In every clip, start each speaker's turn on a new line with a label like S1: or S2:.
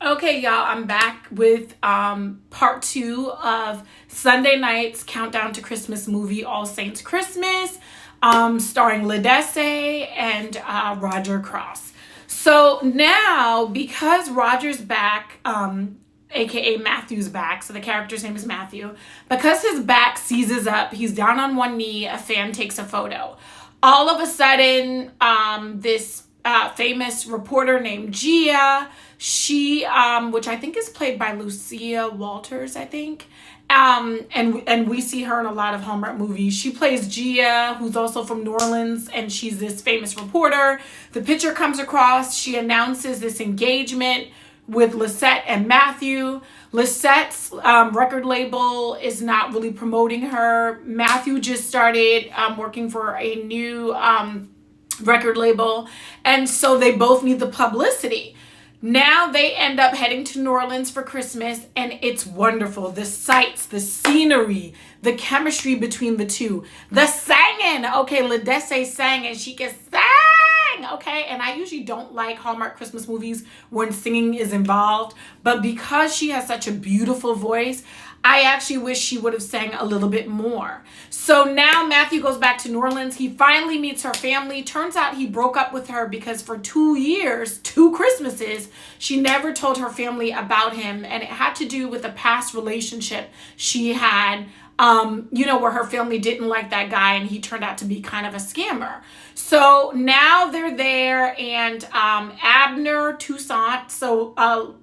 S1: Okay, y'all, I'm back with part two of Sunday night's countdown to Christmas movie, All Saints Christmas, starring Ledesse and Roger Cross. So now, because Roger's back, aka Matthew's back, so the character's name is Matthew, because his back seizes up, he's down on one knee, a fan takes a photo. All of a sudden, this famous reporter named Gia, she, which I think is played by Lucia Walters, I think. And we see her in a lot of Hallmark movies. She plays Gia, who's also from New Orleans, and she's this famous reporter. The picture comes across. She announces this engagement with Lisette and Matthew. Lisette's record label is not really promoting her. Matthew just started working for a new record label, and so they both need the publicity. Now they end up heading to New Orleans for Christmas, and it's wonderful. The sights, the scenery, the chemistry between the two, the singing. Okay, Ledesse sang and she can sing. Okay, and I usually don't like Hallmark Christmas movies when singing is involved, but because she has such a beautiful voice, I actually wish she would have sang a little bit more. So now Matthew goes back to New Orleans. He finally meets her family. Turns out he broke up with her because for 2 years, 2 Christmases, she never told her family about him. And it had to do with a past relationship she had, where her family didn't like that guy and he turned out to be kind of a scammer. So now they're there, and Abner Toussaint, so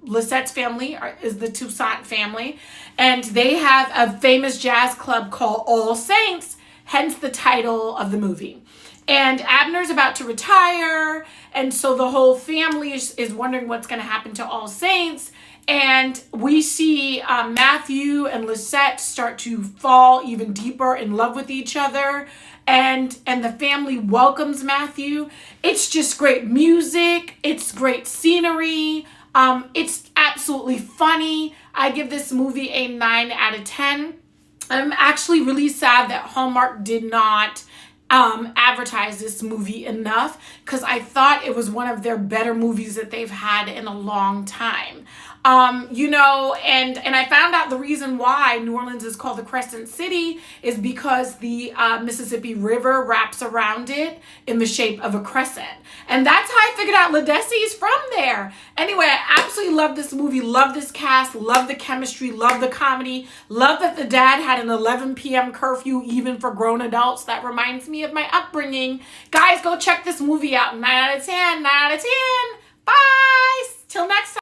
S1: Lisette's family is the Toussaint family, and they have a famous jazz club called All Saints, hence the title of the movie. And Abner's about to retire, and so the whole family is wondering what's going to happen to All Saints. And we see Matthew and Lisette start to fall even deeper in love with each other. And the family welcomes Matthew. It's just great music. It's great scenery. It's absolutely funny. I give this movie a 9 out of 10. I'm actually really sad that Hallmark did not advertise this movie enough, because I thought it was one of their better movies that they've had in a long time. And I found out the reason why New Orleans is called the Crescent City is because the Mississippi River wraps around it in the shape of a crescent. And that's how I figured out Ledesse is from there. Anyway, I absolutely love this movie, love this cast, love the chemistry, love the comedy, love that the dad had an 11 p.m. curfew even for grown adults. That reminds me of my upbringing. Guys, go check this movie out. 9 out of 10, 9 out of 10. Bye! Till next time.